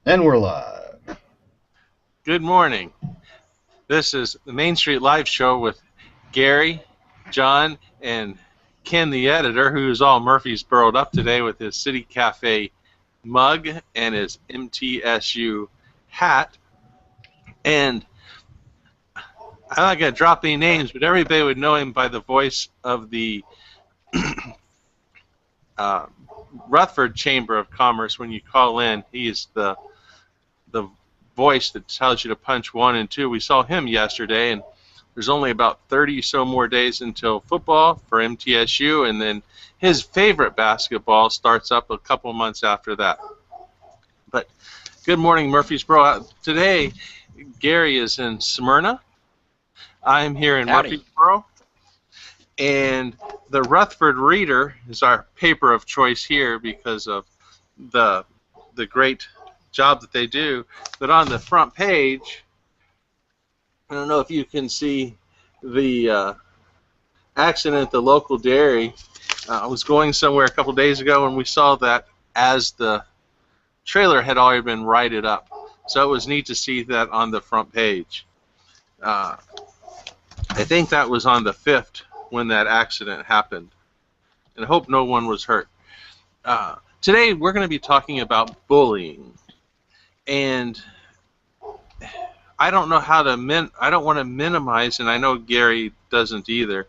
And we're live. Good morning. This is the Main Street Live Show with Gary, John, and Ken, the editor, who's all Murfreesboro'd up today with his City Cafe mug and his MTSU hat. And I'm not going to drop any names, but everybody would know him by the voice of the uh, Rutherford Chamber of Commerce. When you call in, he is the voice that tells you to punch 1 and 2. We saw him yesterday, and there's only about 30 so more days until football for MTSU, and then his favorite basketball starts up a couple months after that. But good morning, Murfreesboro. Today, Gary is in Smyrna. I'm here in Howdy. Murfreesboro, and the Rutherford Reader is our paper of choice here because of the great job that they do. But on the front page, I don't know if you can see the accident at the local dairy. I was going somewhere a couple days ago and we saw that as the trailer had already been righted up. So it was neat to see that on the front page. I think that was on the 5th when that accident happened. And I hope no one was hurt. Today we're going to be talking about bullying. And I don't know how to I don't want to minimize, and I know Gary doesn't either,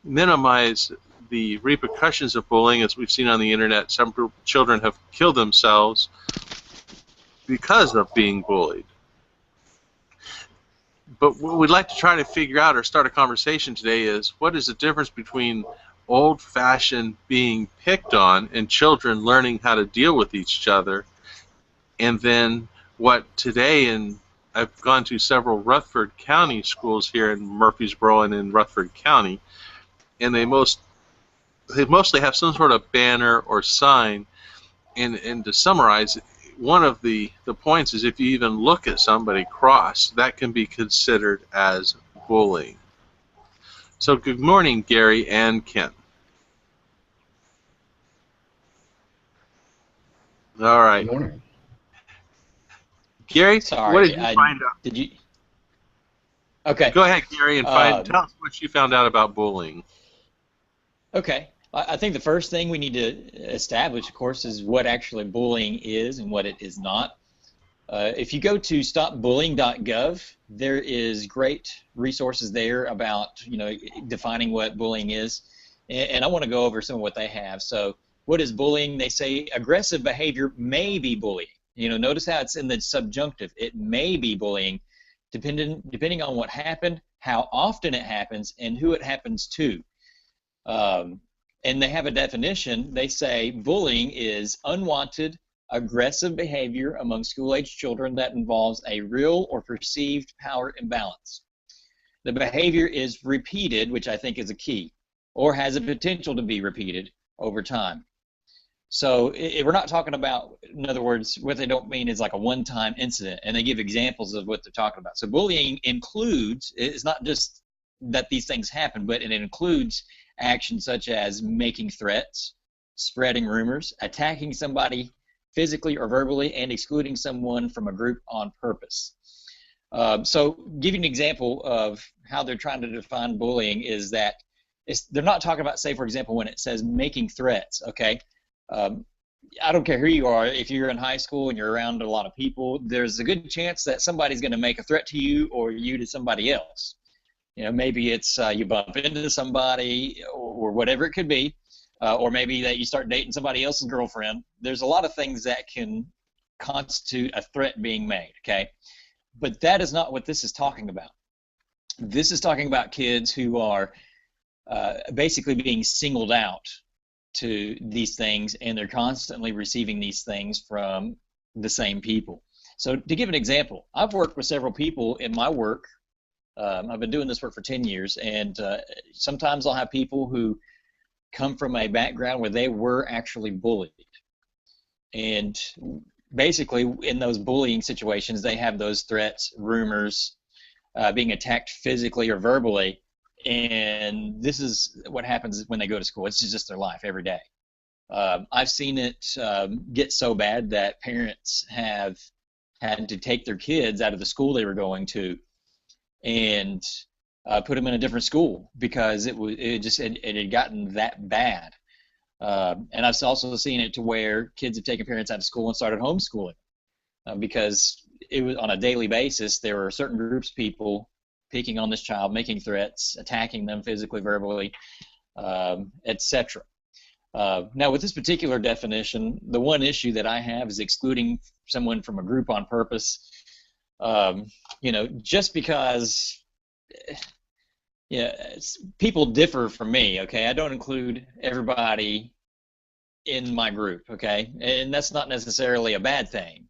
minimize the repercussions of bullying. As we've seen on the internet, some children have killed themselves because of being bullied. But what we'd like to try to figure out or start a conversation today is, what is the difference between old-fashioned being picked on and children learning how to deal with each other, and then what today, and I've gone to several Rutherford County schools here in Murfreesboro and in Rutherford County, and they mostly have some sort of banner or sign. And to summarize, one of the points is, if you even look at somebody cross, that can be considered as bullying. So good morning, Gary and Ken. All Good right. morning. Gary, what did Sorry, you find out? did you? Okay. Go ahead, Gary, and tell us what you found out about bullying. Okay. I think the first thing we need to establish, of course, is what actually bullying is and what it is not. If you go to stopbullying.gov, there is great resources there about, defining what bullying is, and I want to go over some of what they have. So, what is bullying? They say aggressive behavior may be bullying. Notice how it's in the subjunctive. It may be bullying, depending on what happened, how often it happens, and who it happens to. And they have a definition. They say bullying is unwanted, aggressive behavior among school-age children that involves a real or perceived power imbalance. The behavior is repeated, which I think is a key, or has a potential to be repeated over time. So we're not talking about, in other words, what they don't mean is like a one-time incident, and they give examples of what they're talking about. So bullying includes, it's not just that these things happen, but it includes actions such as making threats, spreading rumors, attacking somebody physically or verbally, and excluding someone from a group on purpose. So give you an example of how they're trying to define bullying is that they're not talking about, say, for example, when it says making threats, okay? I don't care who you are. If you're in high school and you're around a lot of people, there's a good chance that somebody's going to make a threat to you or you to somebody else. Maybe it's you bump into somebody or whatever it could be, or maybe that you start dating somebody else's girlfriend. There's a lot of things that can constitute a threat being made, okay? But that is not what this is talking about. This is talking about kids who are basically being singled out to these things, and they're constantly receiving these things from the same people. So to give an example, I've worked with several people in my work. I've been doing this work for 10 years, and sometimes I'll have people who come from a background where they were actually bullied. And basically, in those bullying situations, they have those threats, rumors, being attacked physically or verbally, and this is what happens when they go to school. It's just their life every day. I've seen it get so bad that parents have had to take their kids out of the school they were going to and put them in a different school because it had gotten that bad. And I've also seen it to where kids have taken parents out of school and started homeschooling because it was on a daily basis. There were certain groups of people picking on this child, making threats, attacking them physically, verbally, etc. Now, with this particular definition, the one issue that I have is excluding someone from a group on purpose. Just because people differ from me, okay? I don't include everybody in my group, okay? And that's not necessarily a bad thing.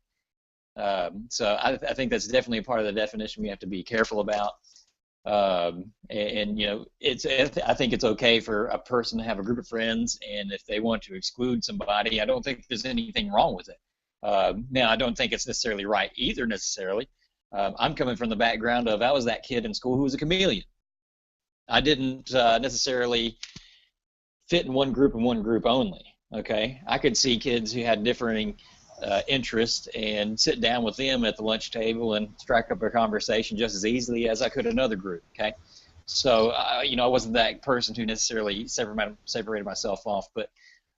So I think that's definitely a part of the definition we have to be careful about. I think it's okay for a person to have a group of friends, and if they want to exclude somebody, I don't think there's anything wrong with it. Now, I don't think it's necessarily right either, necessarily. I'm coming from the background of I was that kid in school who was a chameleon. I didn't necessarily fit in one group and one group only. Okay, I could see kids who had differing interests and sit down with them at the lunch table and strike up a conversation just as easily as I could another group. Okay, so I wasn't that person who necessarily separated myself off, but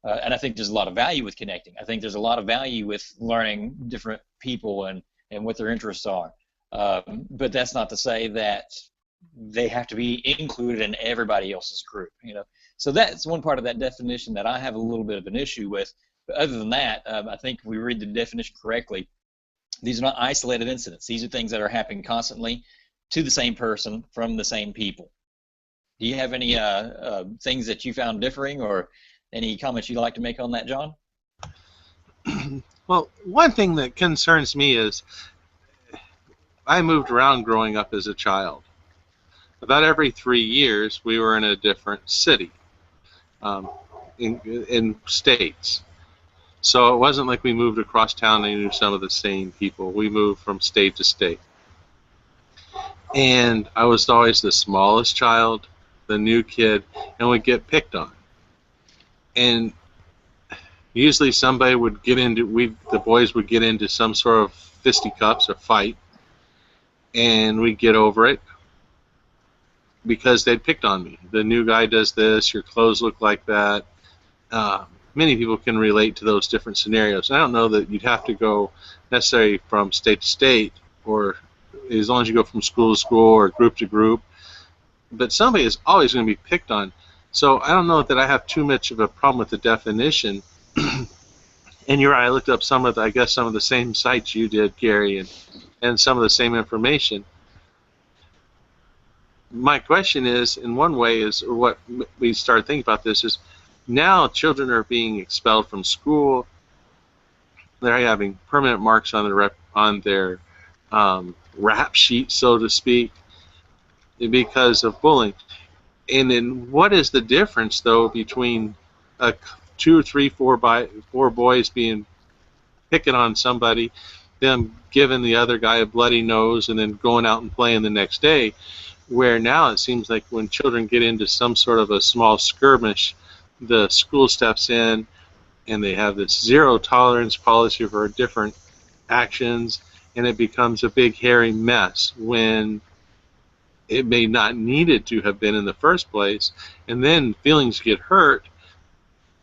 and I think there's a lot of value with connecting. I think there's a lot of value with learning different people and what their interests are. But that's not to say that they have to be included in everybody else's group. So that's one part of that definition that I have a little bit of an issue with. But other than that, I think if we read the definition correctly, these are not isolated incidents. These are things that are happening constantly to the same person from the same people. Do you have any things that you found differing or any comments you'd like to make on that, John? Well, one thing that concerns me is I moved around growing up as a child. About every 3 years, we were in a different city, in states. So it wasn't like we moved across town and knew some of the same people. We moved from state to state. And I was always the smallest child, the new kid, and would get picked on. And usually somebody would get into, the boys would get into some sort of fisticuffs or fight, and we'd get over it because they'd picked on me. The new guy does this, your clothes look like that. Many people can relate to those different scenarios. I don't know that you'd have to go necessarily from state to state, or as long as you go from school to school or group to group, but somebody is always going to be picked on. So I don't know that I have too much of a problem with the definition. And you're right, I looked up some of the same sites you did, Gary, and some of the same information. My question is, in one way, is what we started thinking about this is, now children are being expelled from school. They're having permanent marks on their rap sheet, so to speak, because of bullying. And then what is the difference, though, between 2, 3, 4 boys picking on somebody, them giving the other guy a bloody nose, and then going out and playing the next day, where now it seems like when children get into some sort of a small skirmish, the school steps in and they have this zero tolerance policy for different actions, and it becomes a big hairy mess when it may not needed to have been in the first place, and then feelings get hurt,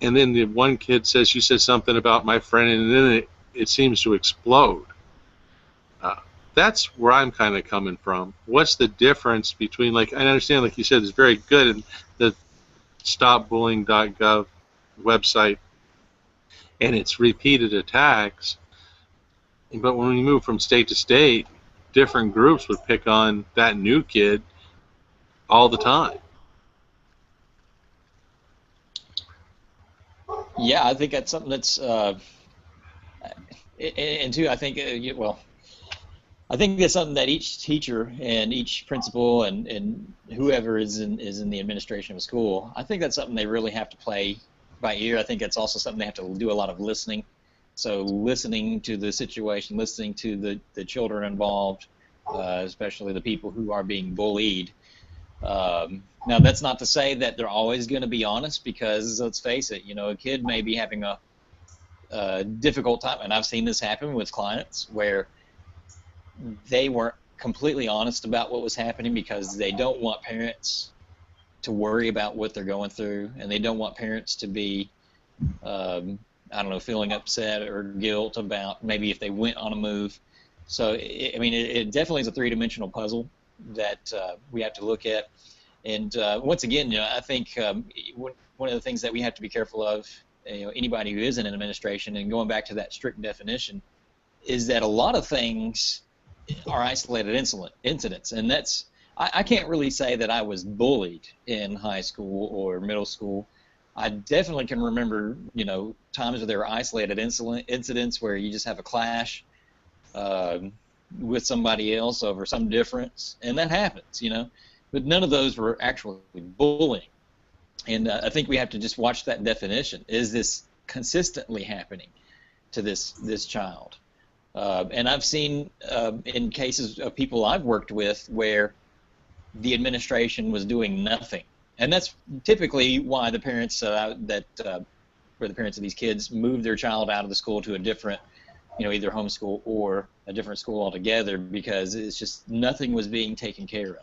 and then the one kid says, you said something about my friend, and then it seems to explode. That's where I'm kind of coming from. What's the difference between, like, I understand, like you said, it's very good in the stopbullying.gov website, and it's repeated attacks, but when we move from state to state, different groups would pick on that new kid all the time. Yeah, I think that's something that's, and two, I think, I think that's something that each teacher and each principal and whoever is in the administration of a school, I think that's something they really have to play by ear. I think that's also something they have to do a lot of listening. So listening to the situation, listening to the children involved, especially the people who are being bullied. Now, that's not to say that they're always going to be honest, because let's face it, a kid may be having a difficult time, and I've seen this happen with clients where they weren't completely honest about what was happening because they don't want parents to worry about what they're going through, and they don't want parents to be, I don't know, feeling upset or guilt about maybe if they went on a move. So, it definitely is a three-dimensional puzzle that we have to look at. And once again, I think one of the things that we have to be careful of, anybody who is in an administration, and going back to that strict definition, is that a lot of things are isolated incidents, and that's I can't really say that I was bullied in high school or middle school. I definitely can remember, times where there were isolated incidents where you just have a clash with somebody else over some difference, and that happens, But none of those were actually bullying. And I think we have to just watch that definition. Is this consistently happening to this child? And I've seen in cases of people I've worked with where the administration was doing nothing, and that's typically why the parents where the parents of these kids moved their child out of the school to a different, either homeschool or a different school altogether, because it's just nothing was being taken care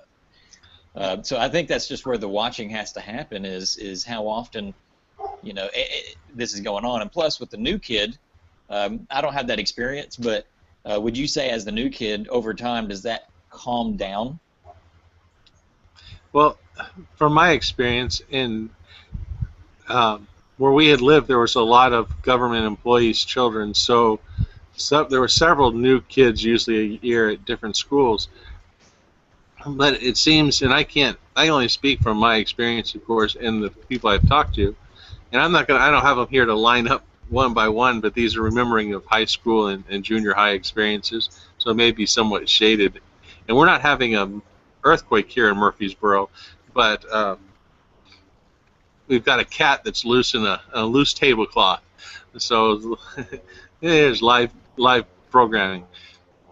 of. So I think that's just where the watching has to happen is how often, this is going on. And plus with the new kid, I don't have that experience, but would you say as the new kid over time, does that calm down? Well, from my experience in where we had lived, there was a lot of government employees' children, so there were several new kids usually a year at different schools. But it seems, and I only speak from my experience, of course, and the people I've talked to, and I don't have them here to line up one by one, but these are remembering of high school and junior high experiences, so it may be somewhat shaded. And we're not having an earthquake here in Murfreesboro, but we've got a cat that's loose in a loose tablecloth, so there's live programming.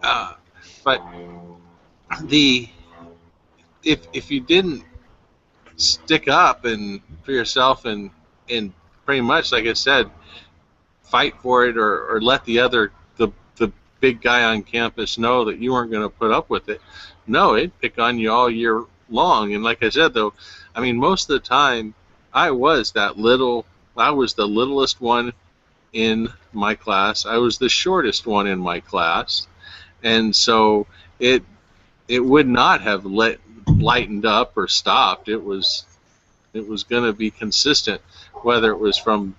But if you didn't stick up and for yourself and pretty much, like I said, fight for it or let the big guy on campus know that you weren't going to put up with it, no, it'd pick on you all year long. And like I said, though, most of the time I was the littlest one in my class. I was the shortest one in my class, and so it would not have lightened up or stopped. It was going to be consistent, whether it was from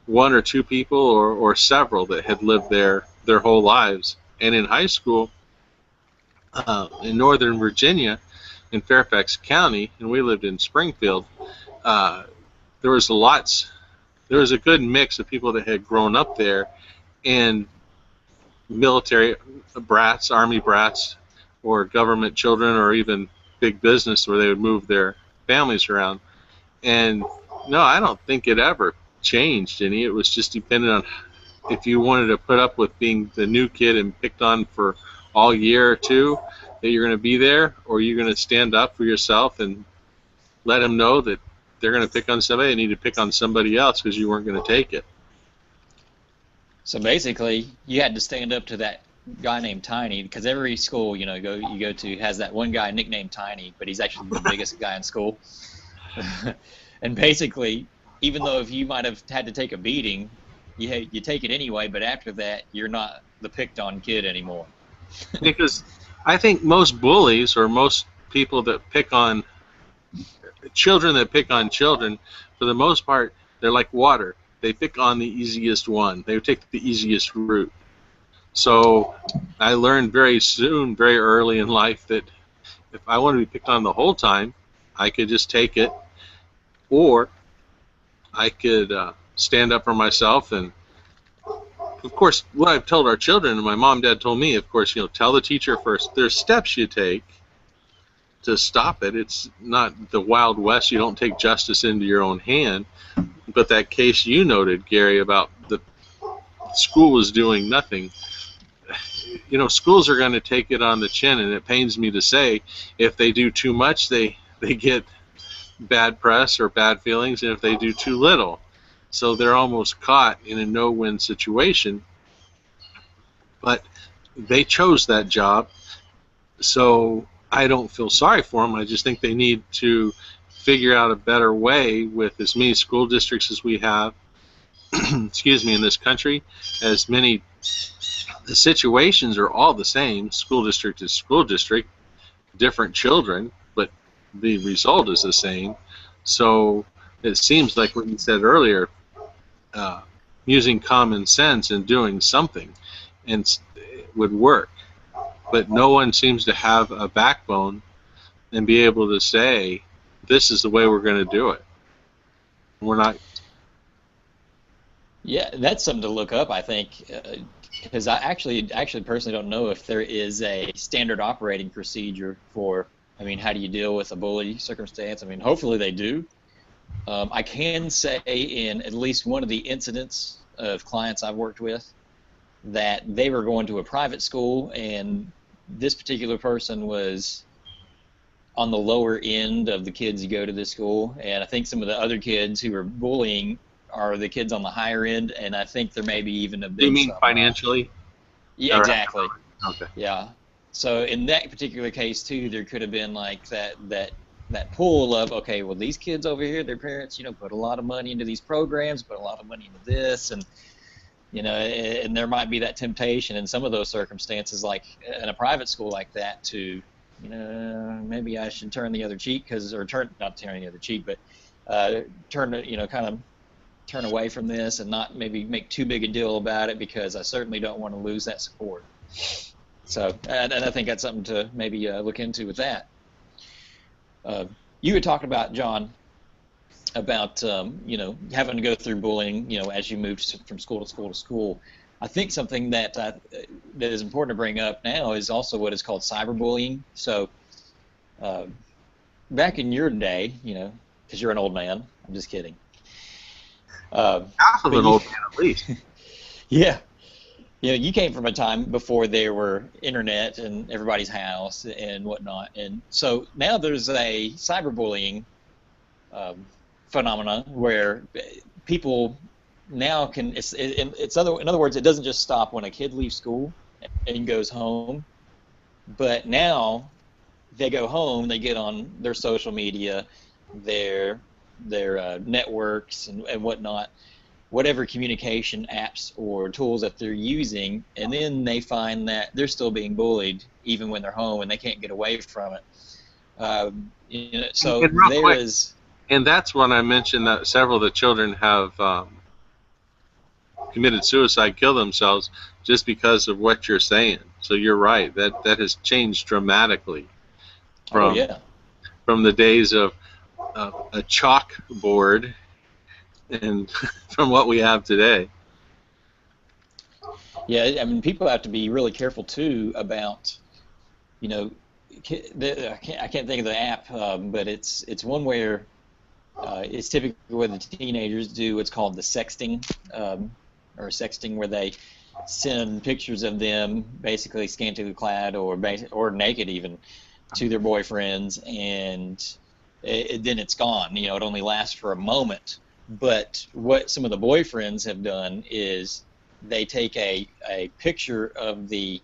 one or two people or several that had lived there their whole lives. And in high school, in Northern Virginia, in Fairfax County, and we lived in Springfield, there was a good mix of people that had grown up there, and military brats, Army brats, or government children, or even big business where they would move their families around. And no, I don't think it ever changed any. It was just dependent on if you wanted to put up with being the new kid and picked on for all year or two, that you're going to be there, or you're going to stand up for yourself and let them know that they're going to pick on somebody, they need to pick on somebody else because you weren't going to take it. So basically, you had to stand up to that guy named Tiny, because every school you go to has that one guy nicknamed Tiny, but he's actually the biggest guy in school. And basically, even though if you might have had to take a beating, you take it anyway, but after that, you're not the picked on kid anymore. Because I think most bullies, or most people that pick on children, for the most part, they're like water. They pick on the easiest one. They take the easiest route. So I learned very early in life, that if I wanted to be picked on the whole time, I could just take it, or I could stand up for myself. And of course, what I've told our children, and my mom and dad told me, of course, tell the teacher first. There's steps you take to stop it. It's not the Wild West. You don't take justice into your own hand. But that case you noted, Gary, about the school was doing nothing. Schools are going to take it on the chin, and it pains me to say, if they do too much, they get bad press or bad feelings, and if they do too little. So they're almost caught in a no-win situation. But they chose that job, so I don't feel sorry for them. I just think they need to figure out a better way with as many school districts as we have, excuse me, in this country, as many, the situations are all the same. School district is school district, different children, but the result is the same. So it seems like what you said earlier, using common sense and doing something and would work. But no one seems to have a backbone and be able to say, this is the way we're going to do it. We're not. Yeah, that's something to look up, I think, because I actually personally don't know if there is a standard operating procedure for, I mean, how do you deal with a bully circumstance? I mean, hopefully they do. I can say in at least one of the incidents of clients I've worked with that they were going to a private school, and this particular person was on the lower end of the kids who go to this school, and I think some of the other kids who were bullying are the kids on the higher end, and I think there may be even a bit. You mean financially? Yeah, exactly. Okay. Yeah. So in that particular case too, there could have been like that pool of, okay, well, these kids over here, their parents, put a lot of money into these programs, put a lot of money into this, and and there might be that temptation in some of those circumstances, like in a private school like that, to maybe I should turn the other cheek, not turn the other cheek, but kind of turn away from this and not maybe make too big a deal about it, because I certainly don't want to lose that support. So, and I think that's something to maybe look into with that. You were talking about, John, about having to go through bullying, as you move from school to school to school. I think something that is important to bring up now is also what is called cyberbullying. So, back in your day, because you're an old man, I'm just kidding. Half of an old man, at least. Yeah. You came from a time before there were internet and everybody's house and whatnot, and so now there's a cyberbullying phenomenon where people now can. In other words, it doesn't just stop when a kid leaves school and goes home, but now they go home, they get on their social media, their networks and whatnot, whatever communication apps or tools that they're using, and then they find that they're still being bullied even when they're home and they can't get away from it. So there is. And that's when I mentioned that several of the children have committed suicide, killed themselves, just because of what you're saying. So you're right. That has changed dramatically from the days of a chalkboard and from what we have today. Yeah, I mean, people have to be really careful too about, I can't think of the app, but it's one where it's typically where the teenagers do what's called the sexting, or sexting, where they send pictures of them basically scantily clad or naked even to their boyfriends, and then it's gone. It only lasts for a moment. But what some of the boyfriends have done is they take a picture of the,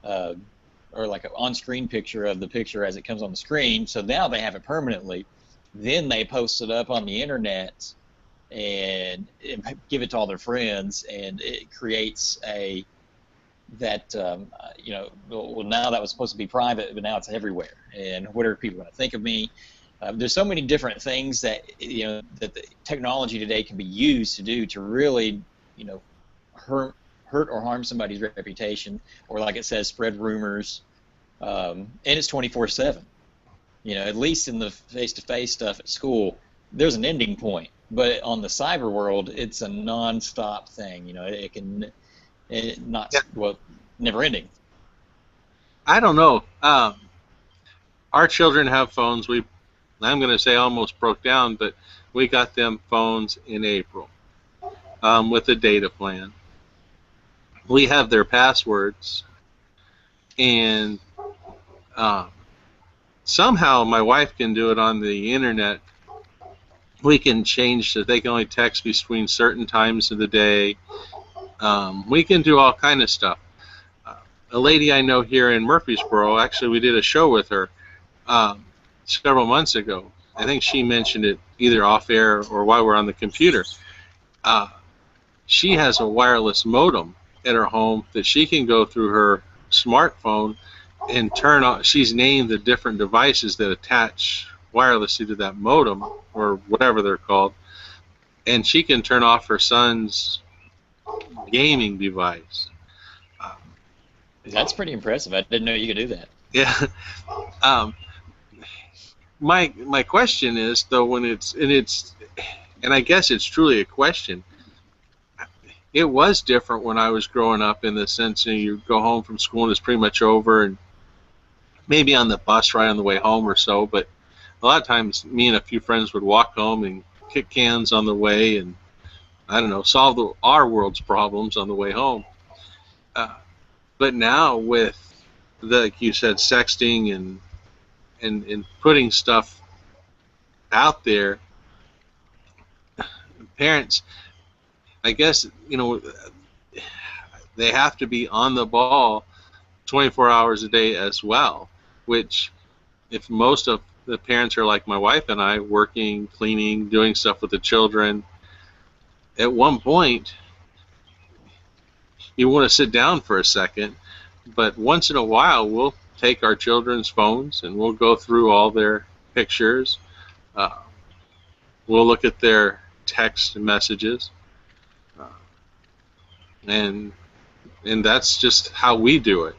or like an on-screen picture of the picture as it comes on the screen, so now they have it permanently. Then they post it up on the internet and give it to all their friends, and it creates well, now that was supposed to be private, but now it's everywhere. And what are people going to think of me? There's so many different things that that the technology today can be used to do to really hurt or harm somebody's reputation, or like it says, spread rumors, and it's 24/7. At least in the face-to-face stuff at school, there's an ending point, but on the cyber world, it's a non-stop thing. Never ending. I don't know. Our children have phones. I'm going to say almost broke down, but we got them phones in April with a data plan. We have their passwords, and somehow my wife can do it on the internet. We can change that they can only text between certain times of the day. We can do all kind of stuff. a lady I know here in Murfreesboro, actually we did a show with her several months ago. I think she mentioned it either off air or while we're on the computer. Uh, she has a wireless modem at her home that she can go through her smartphone and turn on. She's named the different devices that attach wirelessly to that modem or whatever they're called, and she can turn off her son's gaming device. Uh, That's pretty impressive. I didn't know you could do that. yeah. Um, my question is though, when and I guess it's truly a question. It was different when I was growing up in the sense that you go home from school and it's pretty much over, and maybe on the bus ride on the way home or so, but a lot of times me and a few friends would walk home and kick cans on the way and, I don't know, solve our world's problems on the way home. But now with, like you said, sexting and putting stuff out there, parents, I guess, they have to be on the ball 24 hours a day as well, which if most of the parents are like my wife and I, working, cleaning, doing stuff with the children, at one point you want to sit down for a second, but once in a while we'll take our children's phones and we'll go through all their pictures. We'll look at their text messages, and that's just how we do it.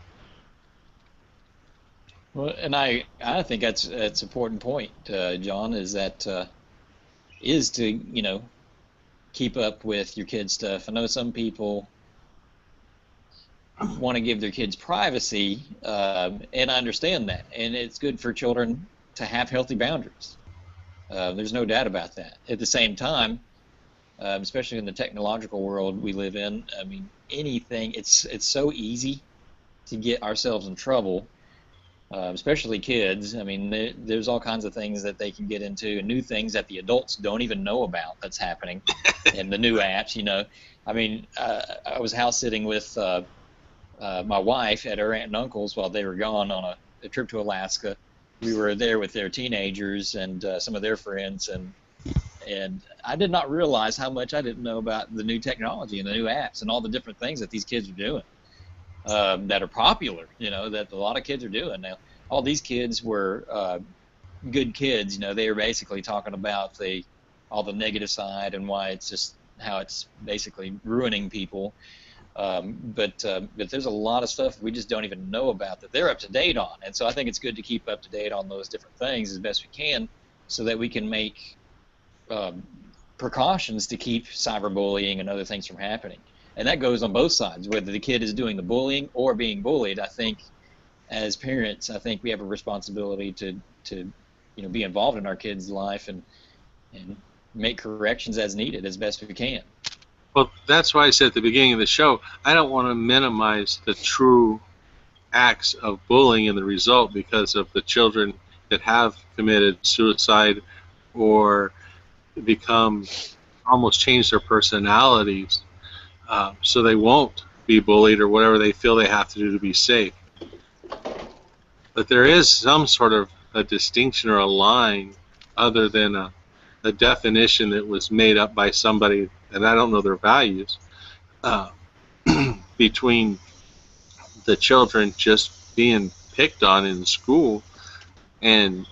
Well, and I think that's an important point, John, is that is to keep up with your kids' stuff. I know some people want to give their kids privacy, and I understand that, and it's good for children to have healthy boundaries. There's no doubt about that. At the same time, especially in the technological world we live in, I mean, anything, it's so easy to get ourselves in trouble, especially kids. I mean, there's all kinds of things that they can get into, and new things that the adults don't even know about that's happening in the new apps. I mean, I was house sitting with my wife at her aunt and uncle's while they were gone on a trip to Alaska. We were there with their teenagers and some of their friends, and I did not realize how much I didn't know about the new technology and the new apps and all the different things that these kids are doing that are popular, that a lot of kids are doing. Now, all these kids were good kids. They were basically talking about all the negative side and why it's just how it's basically ruining people. But there's a lot of stuff we just don't even know about that they're up to date on, and so I think it's good to keep up to date on those different things as best we can, so that we can make precautions to keep cyberbullying and other things from happening. And that goes on both sides, whether the kid is doing the bullying or being bullied. I think as parents, I think we have a responsibility to be involved in our kids' life and make corrections as needed as best we can. Well, that's why I said at the beginning of the show, I don't want to minimize the true acts of bullying and the result because of the children that have committed suicide or become almost change their personalities so they won't be bullied or whatever they feel they have to do to be safe. But there is some sort of a distinction or a line other than a definition that was made up by somebody, and I don't know their values, between the children just being picked on in school and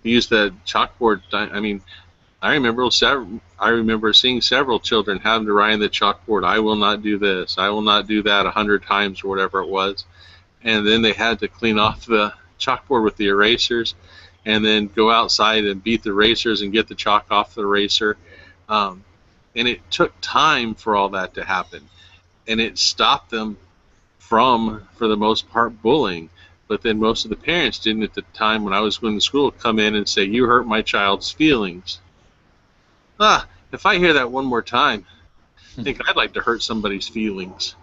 use the chalkboard. I mean, I remember seeing several children having to write on the chalkboard, "I will not do this, I will not do that," 100 times or whatever it was, and then they had to clean off the chalkboard with the erasers, and then go outside and beat the erasers and get the chalk off the eraser. And it took time for all that to happen, and it stopped them from, for the most part, bullying. But then most of the parents didn't, at the time when I was going to school, come in and say, "You hurt my child's feelings." If I hear that one more time, I think I'd like to hurt somebody's feelings.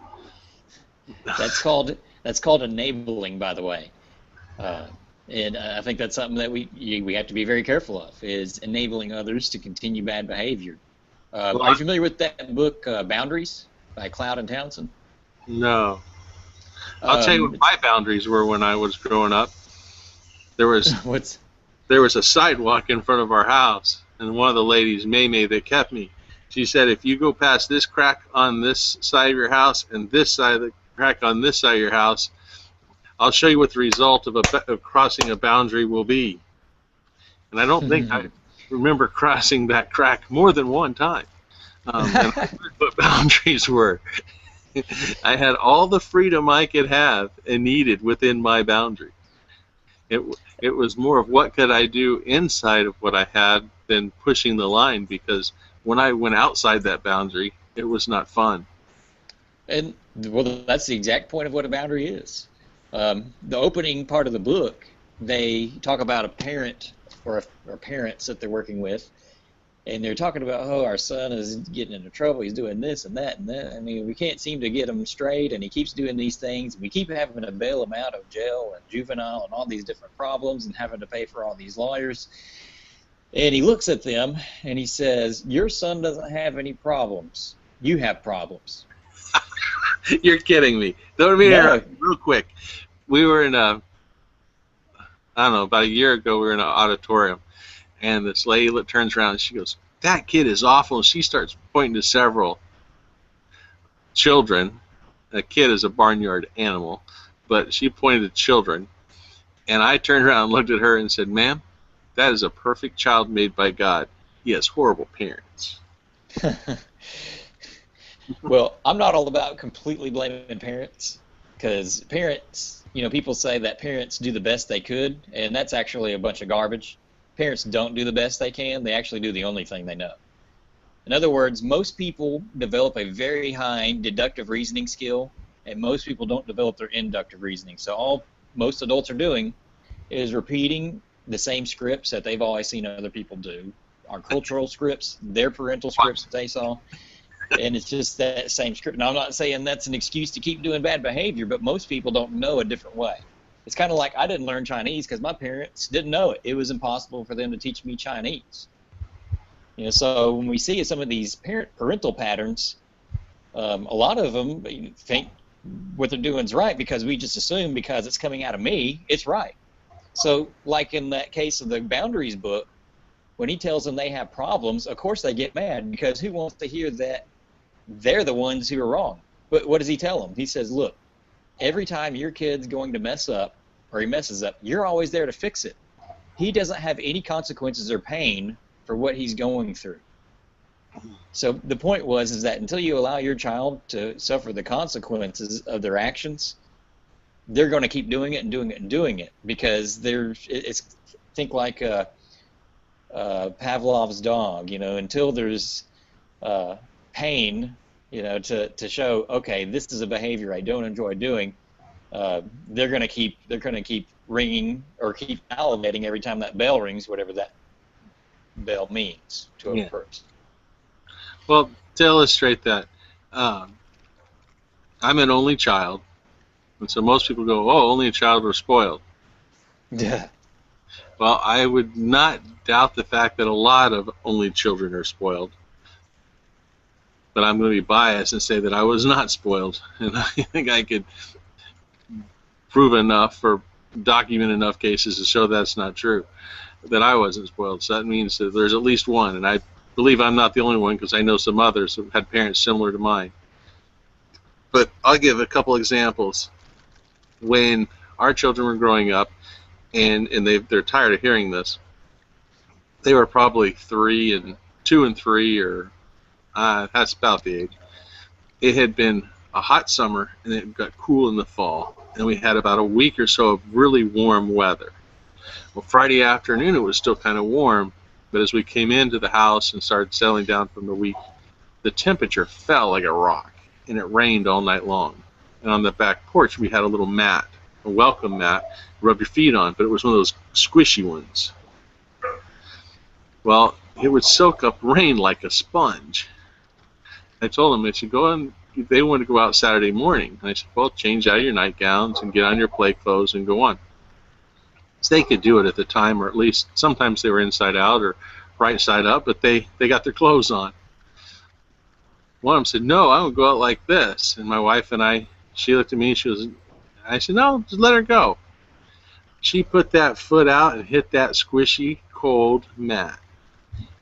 That's called enabling, by the way. And I think that's something that we have to be very careful of, is enabling others to continue bad behavior. Are you familiar with that book, Boundaries, by Cloud and Townsend? No. I'll tell you what my boundaries were when I was growing up. There was What's there was a sidewalk in front of our house, and one of the ladies, May, that kept me, she said, if you go past this crack on this side of your house and this side of the crack on this side of your house, I'll show you what the result of crossing a boundary will be. And I don't think I remember crossing that crack more than one time. And I learned what boundaries were. I had all the freedom I could have and needed within my boundary. It was more of what could I do inside of what I had than pushing the line, because when I went outside that boundary, it was not fun. And well, that's the exact point of what a boundary is. The opening part of the book, they talk about a parent or parents that they're working with, and they're talking about, oh, our son is getting into trouble. He's doing this and that and that. I mean, we can't seem to get him straight, and he keeps doing these things. We keep having to bail him out of jail and juvenile and all these different problems and having to pay for all these lawyers. And he looks at them and he says, your son doesn't have any problems. You have problems. You're kidding me. Don't mean real quick. We were in I don't know, about a year ago, we were in an auditorium, and this lady turns around and she goes, that kid is awful. And she starts pointing to several children. A kid is a barnyard animal, but she pointed to children. And I turned around and looked at her and said, ma'am, that is a perfect child made by God. He has horrible parents. Well, I'm not all about completely blaming parents, because parents, people say that parents do the best they could, and that's actually a bunch of garbage. Parents don't do the best they can. They actually do the only thing they know. In other words, most people develop a very high deductive reasoning skill, and most people don't develop their inductive reasoning. So all most adults are doing is repeating the same scripts that they've always seen other people do, our cultural scripts, their parental scripts that they saw, and it's just that same script. Now, I'm not saying that's an excuse to keep doing bad behavior, but most people don't know a different way. It's kind of like I didn't learn Chinese because my parents didn't know it. It was impossible for them to teach me Chinese. So when we see some of these parental patterns, a lot of them think what they're doing is right because we just assume because it's coming out of me, it's right. So like in that case of the Boundaries book, when he tells them they have problems, of course they get mad because who wants to hear that they're the ones who are wrong? But what does he tell them? He says, look, every time your kid's going to mess up or he messes up, you're always there to fix it. He doesn't have any consequences or pain for what he's going through. So the point is that until you allow your child to suffer the consequences of their actions, they're going to keep doing it and doing it and doing it because think like Pavlov's dog, until there's pain, to show, okay, this is a behavior I don't enjoy doing, they're going to keep ringing or keep salivating every time that bell rings, whatever that bell means to a person. Well, to illustrate that, I'm an only child, and so most people go, oh, only a child or spoiled. Yeah. Well, I would not doubt the fact that a lot of only children are spoiled, but I'm going to be biased and say that I was not spoiled, and I think I could prove enough or document enough cases to show that's not true, that I wasn't spoiled. So that means that there's at least one, and I believe I'm not the only one because I know some others who had parents similar to mine. But I'll give a couple examples. When our children were growing up, and they're tired of hearing this, they were probably 2 and 3, or that's about the age. It had been a hot summer, and it got cool in the fall, and we had about a week or so of really warm weather. Well, Friday afternoon it was still kind of warm, but as we came into the house and started settling down from the week, the temperature fell like a rock, and it rained all night long. And on the back porch we had a little mat, a welcome mat, rub your feet on, but it was one of those squishy ones. Well, it would soak up rain like a sponge. I told them they should go on. They wanted to go out Saturday morning. And I said, well, change out of your nightgowns and get on your play clothes and go on. So they could do it at the time, or at least sometimes they were inside out or right side up, but they got their clothes on. One of them said, no, I would go out like this. And my wife and she looked at me and she goes, I said, no, just let her go. She put that foot out and hit that squishy, cold mat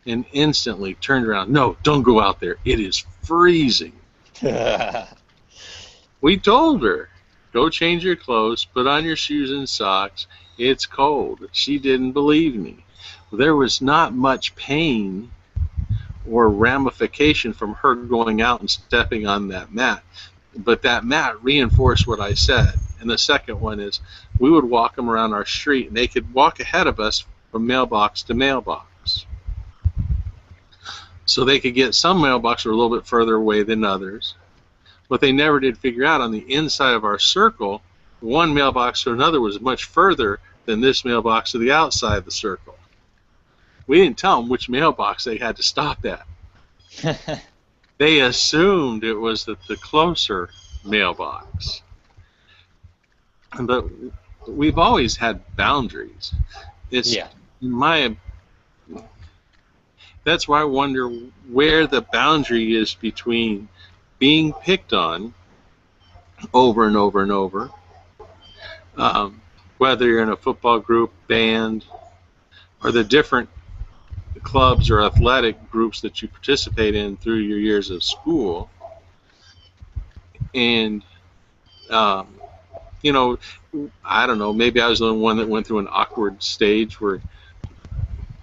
and instantly turned around. No, don't go out there. It is freezing. We told her, go change your clothes, put on your shoes and socks. It's cold. She didn't believe me. There was not much pain or ramification from her going out and stepping on that mat. But that mat reinforced what I said. And the second one is we would walk them around our street, and they could walk ahead of us from mailbox to mailbox. So they could get some mailboxes were a little bit further away than others. What they never did figure out, on the inside of our circle, one mailbox to another was much further than this mailbox to the outside of the circle. We didn't tell them which mailbox they had to stop at. They assumed it was the closer mailbox. But we've always had boundaries. It's that's why I wonder where the boundary is between being picked on over and over and over, whether you're in a football group, band, or the different clubs or athletic groups that you participate in through your years of school. And you know, I don't know, maybe I was the one that went through an awkward stage where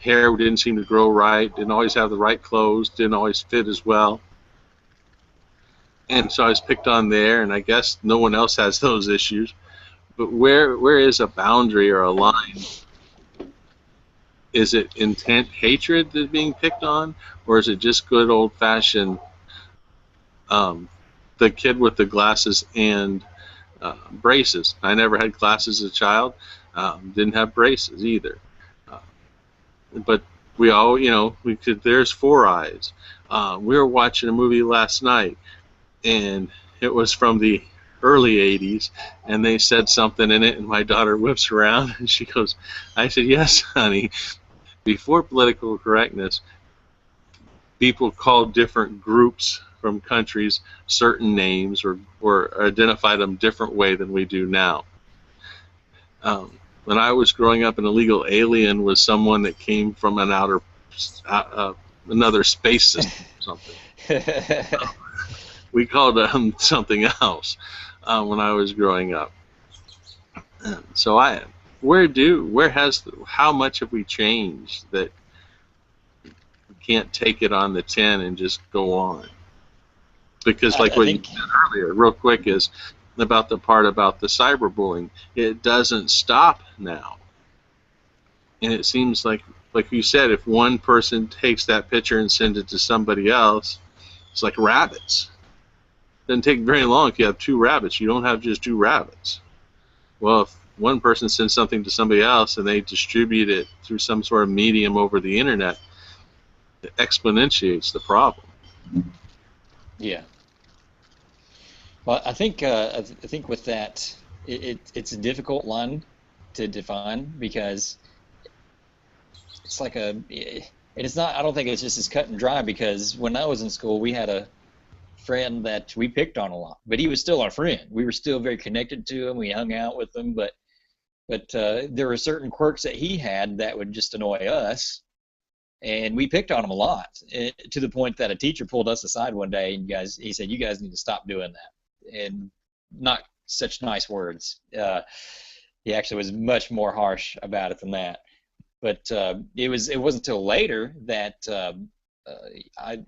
hair didn't seem to grow right, didn't always have the right clothes, didn't always fit as well. And so I was picked on there, and I guess no one else has those issues. But where is a boundary or a line? Is it intent hatred that's being picked on, or is it just good old-fashioned the kid with the glasses and braces? I never had glasses as a child, didn't have braces either. But we all, you know, there's Four Eyes. We were watching a movie last night, and it was from the early 80s, and they said something in it, and my daughter whips around, and she goes, I said, yes, honey, before political correctness, people called different groups from countries certain names or identified them different way than we do now. When I was growing up, an illegal alien was someone that came from an another space system or something. We called them something else when I was growing up. So how much have we changed that we can't take it on the 10 and just go on? Because like what you said earlier, real quick, is about the part about the cyberbullying. It doesn't stop now. And it seems like you said, if one person takes that picture and sends it to somebody else, it's like rabbits. It doesn't take very long if you have two rabbits. You don't have just two rabbits. Well, if one person sends something to somebody else and they distribute it through some sort of medium over the internet, it exponentiates the problem. Yeah. Well, I think with that, it's a difficult line to define, because it's like and it's not. I don't think it's just as cut and dry, because when I was in school, we had a friend that we picked on a lot, but he was still our friend. We were still very connected to him. We hung out with him, but there were certain quirks that he had that would just annoy us, and we picked on him a lot, to the point that a teacher pulled us aside one day, and he said, "You guys need to stop doing that," and not such nice words. He actually was much more harsh about it than that. But it wasn't until later that I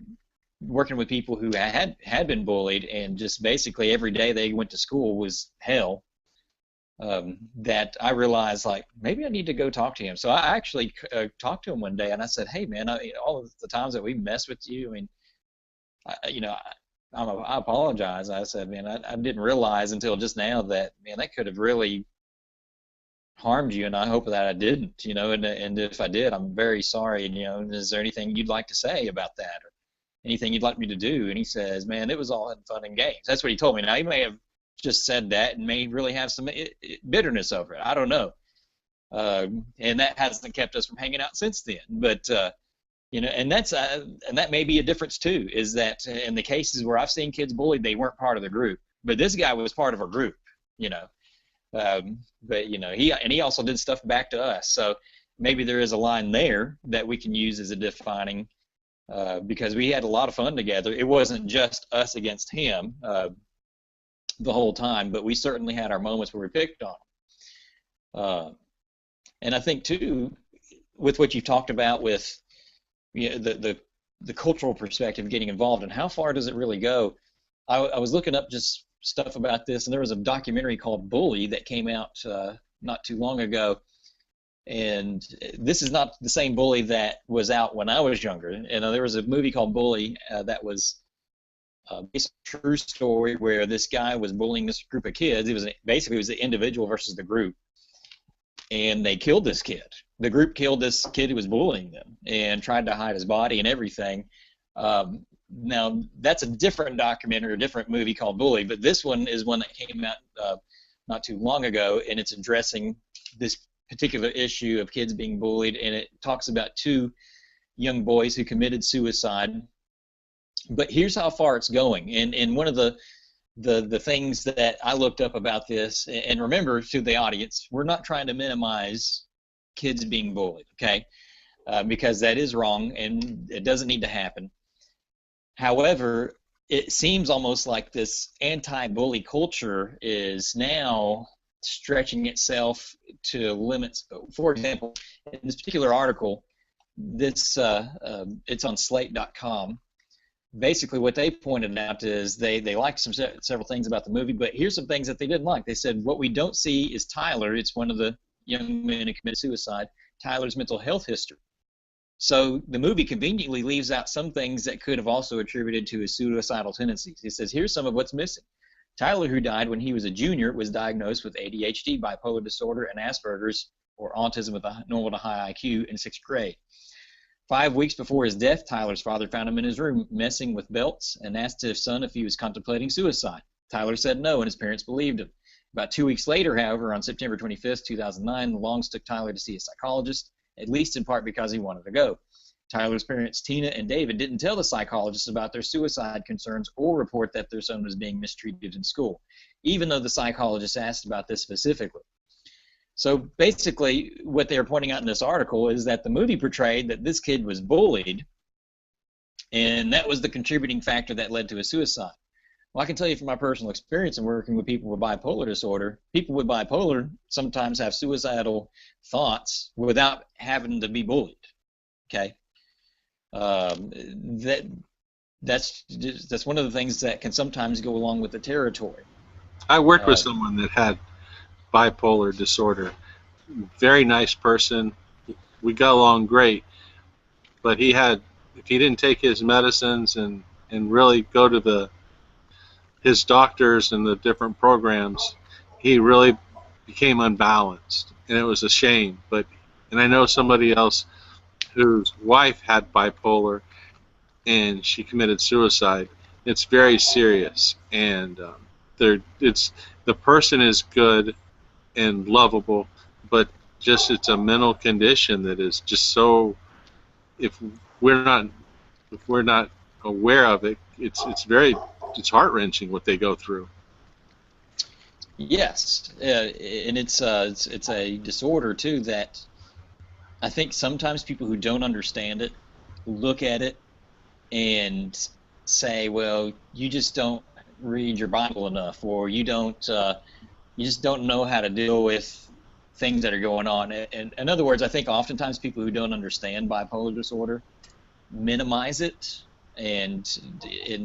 working with people who had been bullied, and just basically every day they went to school was hell, that I realized, like, maybe I need to go talk to him. So I actually talked to him one day, and I said, "Hey, man, all of the times that we messed with you, I mean, I apologize." I said, "Man, I didn't realize until just now that, man, that could have really harmed you, and I hope that I didn't, and if I did, I'm very sorry, and is there anything you'd like to say about that, or anything you'd like me to do?" And he says, "Man, it was all in fun and games." That's what he told me. Now, he may have just said that and may really have some bitterness over it. I don't know. And that hasn't kept us from hanging out since then. But, and that may be a difference too, is that in the cases where I've seen kids bullied, they weren't part of the group. But this guy was part of a group, But he also did stuff back to us. So maybe there is a line there that we can use as a defining, because we had a lot of fun together. It wasn't just us against him the whole time, but we certainly had our moments where we picked on him. And I think too, with what you've talked about with the cultural perspective getting involved, and how far does it really go? I was looking up just stuff about this, and there was a documentary called Bully that came out not too long ago. And this is not the same Bully that was out when I was younger. And there was a movie called Bully that was based on a true story where this guy was bullying this group of kids. It was the individual versus the group. And they killed this kid. The group killed this kid who was bullying them and tried to hide his body and everything. Now, that's a different documentary, a different movie called Bully, but this one is one that came out not too long ago, and it's addressing this particular issue of kids being bullied, and it talks about two young boys who committed suicide. But here's how far it's going, and one of the things that I looked up about this, and remember to the audience, we're not trying to minimize kids being bullied, okay? Because that is wrong, and it doesn't need to happen. However, it seems almost like this anti-bully culture is now stretching itself to limits. For example, in this particular article, it's on Slate.com. Basically, what they pointed out is they liked several things about the movie, but here's some things that they didn't like. They said, what we don't see is Tyler. It's one of the young men who committed suicide. Tyler's mental health history. So the movie conveniently leaves out some things that could have also attributed to his suicidal tendencies. It says, here's some of what's missing. Tyler, who died when he was a junior, was diagnosed with ADHD, bipolar disorder, and Asperger's, or autism with a normal to high IQ, in 6th grade. 5 weeks before his death, Tyler's father found him in his room messing with belts and asked his son if he was contemplating suicide. Tyler said no, and his parents believed him. About 2 weeks later, however, on September 25th, 2009, the Longs took Tyler to see a psychologist, at least in part because he wanted to go. Tyler's parents, Tina and David, didn't tell the psychologist about their suicide concerns or report that their son was being mistreated in school, even though the psychologist asked about this specifically. So basically, what they are pointing out in this article is that the movie portrayed that this kid was bullied, and that was the contributing factor that led to his suicide. Well, I can tell you from my personal experience in working with people with bipolar disorder, people with bipolar sometimes have suicidal thoughts without having to be bullied. Okay, that's one of the things that can sometimes go along with the territory. I worked with someone that had bipolar disorder. Very nice person. We got along great, but if he didn't take his medicines and really go to his doctors and the different programs, he really became unbalanced, and it was a shame. And I know somebody else whose wife had bipolar, and she committed suicide. It's very serious, and the person is good and lovable, but just it's a mental condition that is just so. If we're not aware of it, it's heart-wrenching what they go through. Yes, and it's a disorder too that I think sometimes people who don't understand it look at it and say, well, you just don't read your Bible enough, or you just don't know how to deal with things that are going on. And in other words, I think oftentimes people who don't understand bipolar disorder minimize it, and